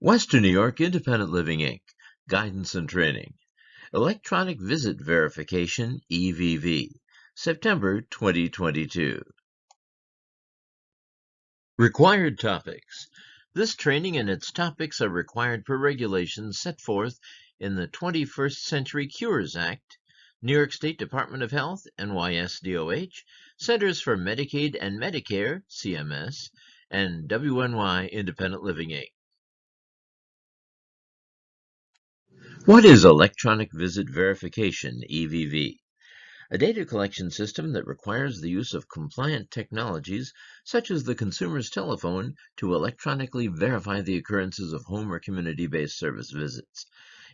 Western New York Independent Living, Inc. Guidance and Training. Electronic Visit Verification, EVV. September 2022. Required topics. This training and its topics are required per regulations set forth in the 21st Century Cures Act, New York State Department of Health, NYSDOH, Centers for Medicaid and Medicare, CMS, and WNY Independent Living, Inc. What is Electronic Visit Verification, EVV? A data collection system that requires the use of compliant technologies, such as the consumer's telephone, to electronically verify the occurrences of home or community-based service visits.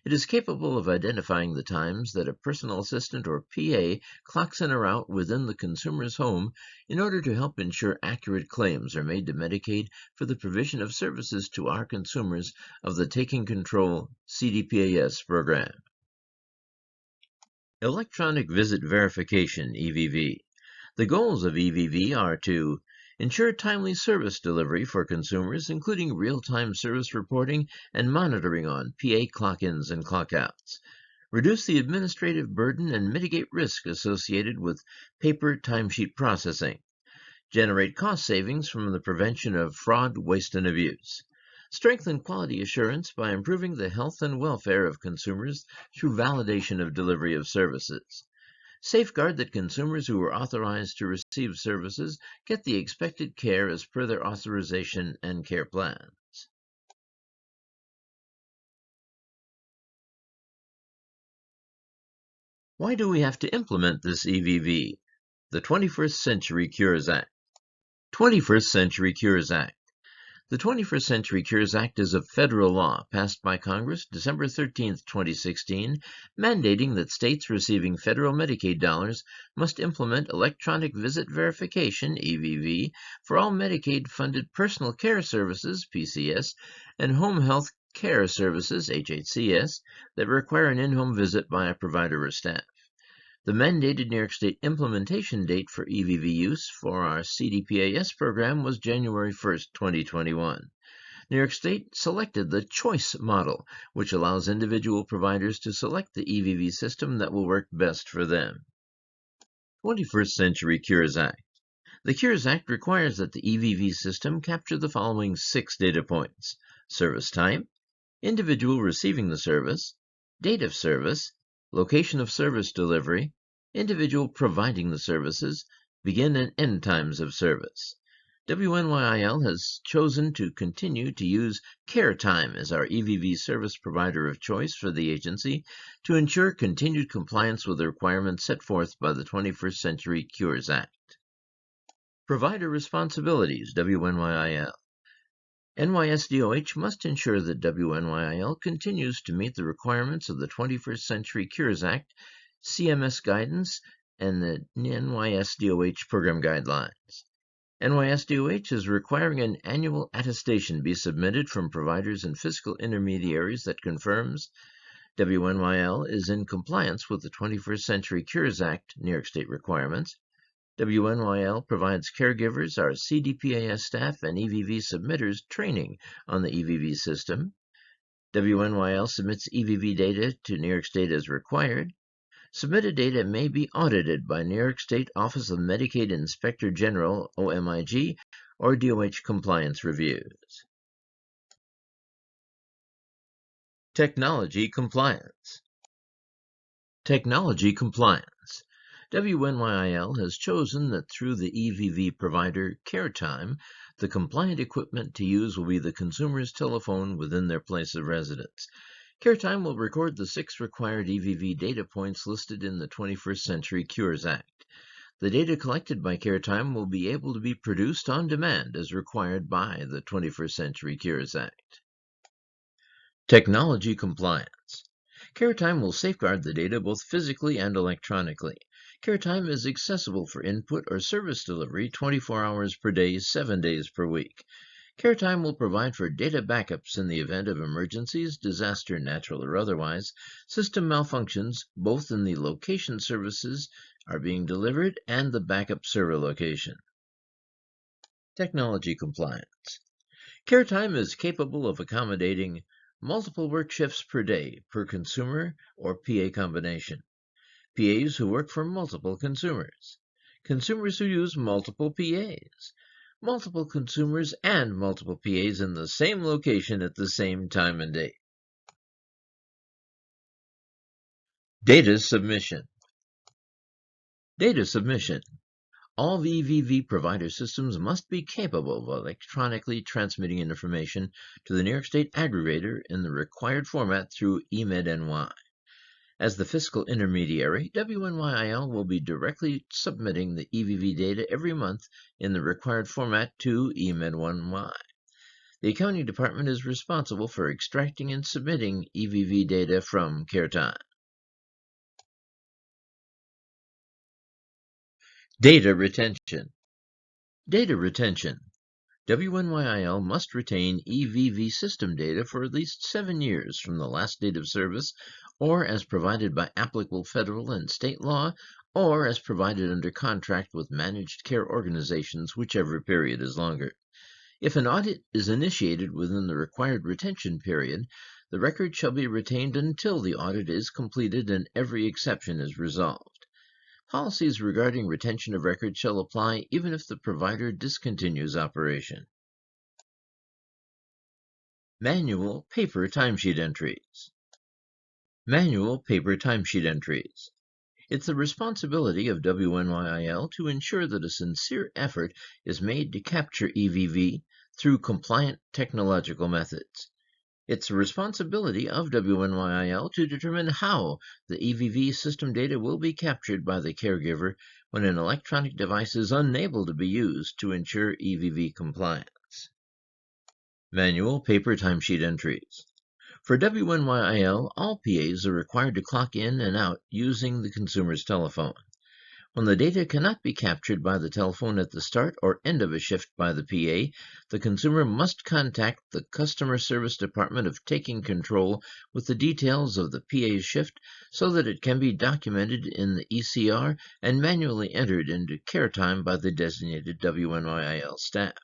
It is capable of identifying the times that a personal assistant or PA clocks in or out within the consumer's home in order to help ensure accurate claims are made to Medicaid for the provision of services to our consumers of the Taking Control CDPAS program. Electronic Visit Verification, EVV. The goals of EVV are to ensure timely service delivery for consumers, including real-time service reporting and monitoring on PA clock-ins and clock-outs. Reduce the administrative burden and mitigate risk associated with paper timesheet processing. Generate cost savings from the prevention of fraud, waste, and abuse. Strengthen quality assurance by improving the health and welfare of consumers through validation of delivery of services. Safeguard that consumers who are authorized to receive services get the expected care as per their authorization and care plans. Why do we have to implement this EVV? The 21st Century Cures Act. 21st Century Cures Act. The 21st Century Cures Act is a federal law passed by Congress December 13, 2016, mandating that states receiving federal Medicaid dollars must implement electronic visit verification, EVV, for all Medicaid-funded personal care services, PCS, and home health care services, HHCS, that require an in-home visit by a provider or staff. The mandated New York State implementation date for EVV use for our CDPAS program was January 1, 2021. New York State selected the choice model, which allows individual providers to select the EVV system that will work best for them. 21st Century Cures Act. The Cures Act requires that the EVV system capture the following 6 data points: service type, individual receiving the service, date of service, location of service delivery, individual providing the services, begin and end times of service. WNYIL has chosen to continue to use CareTime as our EVV service provider of choice for the agency to ensure continued compliance with the requirements set forth by the 21st Century Cures Act. Provider responsibilities, WNYIL. NYSDOH must ensure that WNYIL continues to meet the requirements of the 21st Century Cures Act, CMS guidance, and the NYSDOH program guidelines. NYSDOH is requiring an annual attestation be submitted from providers and fiscal intermediaries that confirms WNYL is in compliance with the 21st Century Cures Act New York State requirements. WNYL provides caregivers, our CDPAS staff, and EVV submitters training on the EVV system. WNYL submits EVV data to New York State as required. Submitted data may be audited by New York State Office of Medicaid Inspector General, OMIG, or DOH compliance reviews. Technology compliance. Technology compliance. WNYIL has chosen that through the EVV provider CareTime, the compliant equipment to use will be the consumer's telephone within their place of residence. CareTime will record the 6 required EVV data points listed in the 21st Century Cures Act. The data collected by CareTime will be able to be produced on demand as required by the 21st Century Cures Act. Technology compliance. CareTime will safeguard the data both physically and electronically. CareTime is accessible for input or service delivery 24 hours per day, 7 days per week. CareTime will provide for data backups in the event of emergencies, disaster, natural or otherwise, system malfunctions, both in the location services are being delivered and the backup server location. Technology compliance. CareTime is capable of accommodating multiple work shifts per day per consumer or PA combination. PAs who work for multiple consumers. Consumers who use multiple PAs. Multiple consumers and multiple PAs in the same location at the same time and date. Data submission. Data submission. All EVV provider systems must be capable of electronically transmitting information to the New York State aggregator in the required format through eMedNY. As the fiscal intermediary, WNYIL will be directly submitting the EVV data every month in the required format to eMedNY. The accounting department is responsible for extracting and submitting EVV data from CareTime. Data retention. Data retention. WNYIL must retain EVV system data for at least 7 years from the last date of service, or as provided by applicable federal and state law, or as provided under contract with managed care organizations, whichever period is longer. If an audit is initiated within the required retention period, the record shall be retained until the audit is completed and every exception is resolved. Policies regarding retention of records shall apply even if the provider discontinues operation. Manual paper timesheet entries. Manual paper timesheet entries. It's the responsibility of WNYIL to ensure that a sincere effort is made to capture EVV through compliant technological methods. It's the responsibility of WNYIL to determine how the EVV system data will be captured by the caregiver when an electronic device is unable to be used to ensure EVV compliance. Manual paper timesheet entries. For WNYIL, all PAs are required to clock in and out using the consumer's telephone. When the data cannot be captured by the telephone at the start or end of a shift by the PA, the consumer must contact the Customer Service Department of Taking Control with the details of the PA's shift so that it can be documented in the ECR and manually entered into CareTime by the designated WNYIL staff.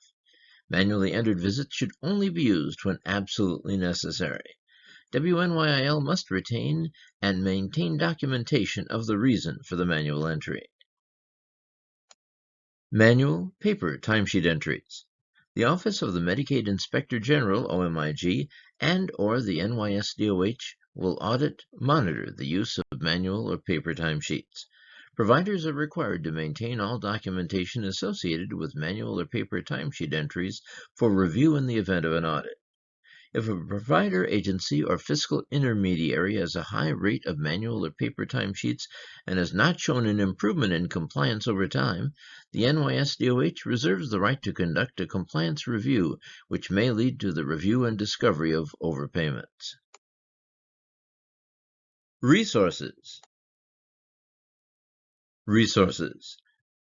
Manually entered visits should only be used when absolutely necessary. WNYIL must retain and maintain documentation of the reason for the manual entry. Manual paper timesheet entries. The Office of the Medicaid Inspector General, OMIG, and/or the NYSDOH will monitor the use of manual or paper timesheets. Providers are required to maintain all documentation associated with manual or paper timesheet entries for review in the event of an audit. If a provider, agency, or fiscal intermediary has a high rate of manual or paper timesheets and has not shown an improvement in compliance over time, the NYSDOH reserves the right to conduct a compliance review, which may lead to the review and discovery of overpayments. Resources. Resources.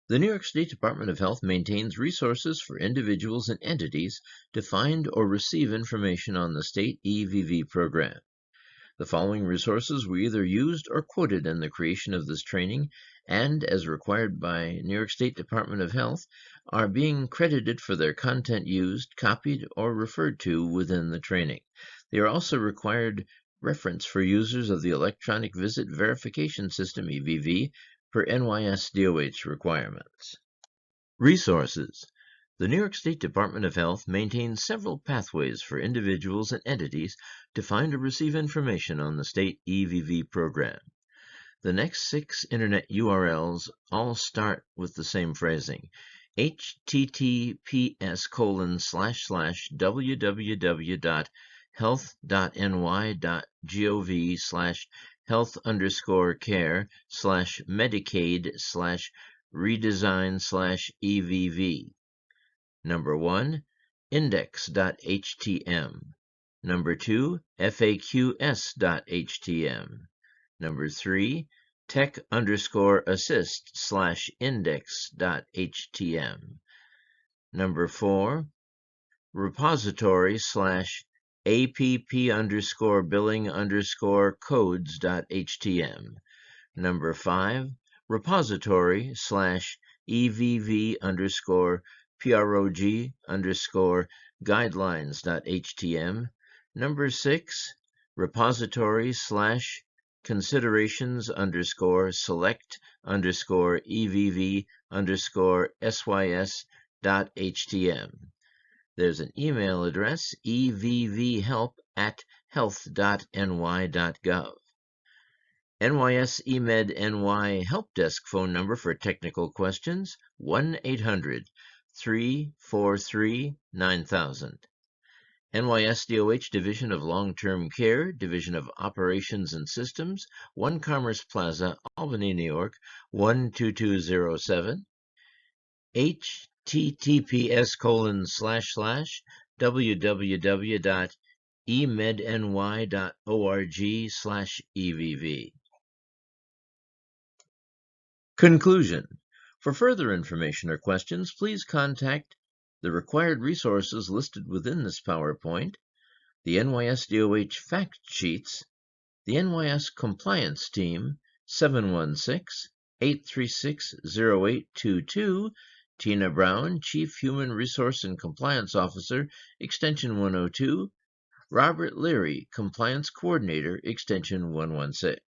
The New York State Department of Health maintains resources for individuals and entities to find or receive information on the state EVV program. The following resources were either used or quoted in the creation of this training and, as required by New York State Department of Health, are being credited for their content used, copied, or referred to within the training. They are also required reference for users of the Electronic Visit Verification System, EVV, per NYSDOH requirements. Resources. The New York State Department of Health maintains several pathways for individuals and entities to find or receive information on the state EVV program. The next 6 internet URLs all start with the same phrasing: https://www.health.ny.gov/health_care/medicaid/redesign/EVV. Number 1, index.htm. Number 2, faqs.htm. Number 3, tech_assist/index.htm. Number 4, repository/app_billing_codes.htm. Number 5, repository/evv_prog_ guidelines.htm, number 6, repository/considerations_select_EVV_SYS.htm. There's an email address, evvhelp@health.ny.gov. NYS eMed-NY Help Desk phone number for technical questions, 1-800-343-9000. NYSDOH Division of Long-Term Care, Division of Operations and Systems, 1 Commerce Plaza, Albany, New York, 12207. https://www.emedny.org/evv. Conclusion. For further information or questions, please contact the required resources listed within this PowerPoint, the NYSDOH fact sheets, the NYS Compliance Team, 716-836-0822, Tina Brown, Chief Human Resource and Compliance Officer, Extension 102, Robert Leary, Compliance Coordinator, Extension 116.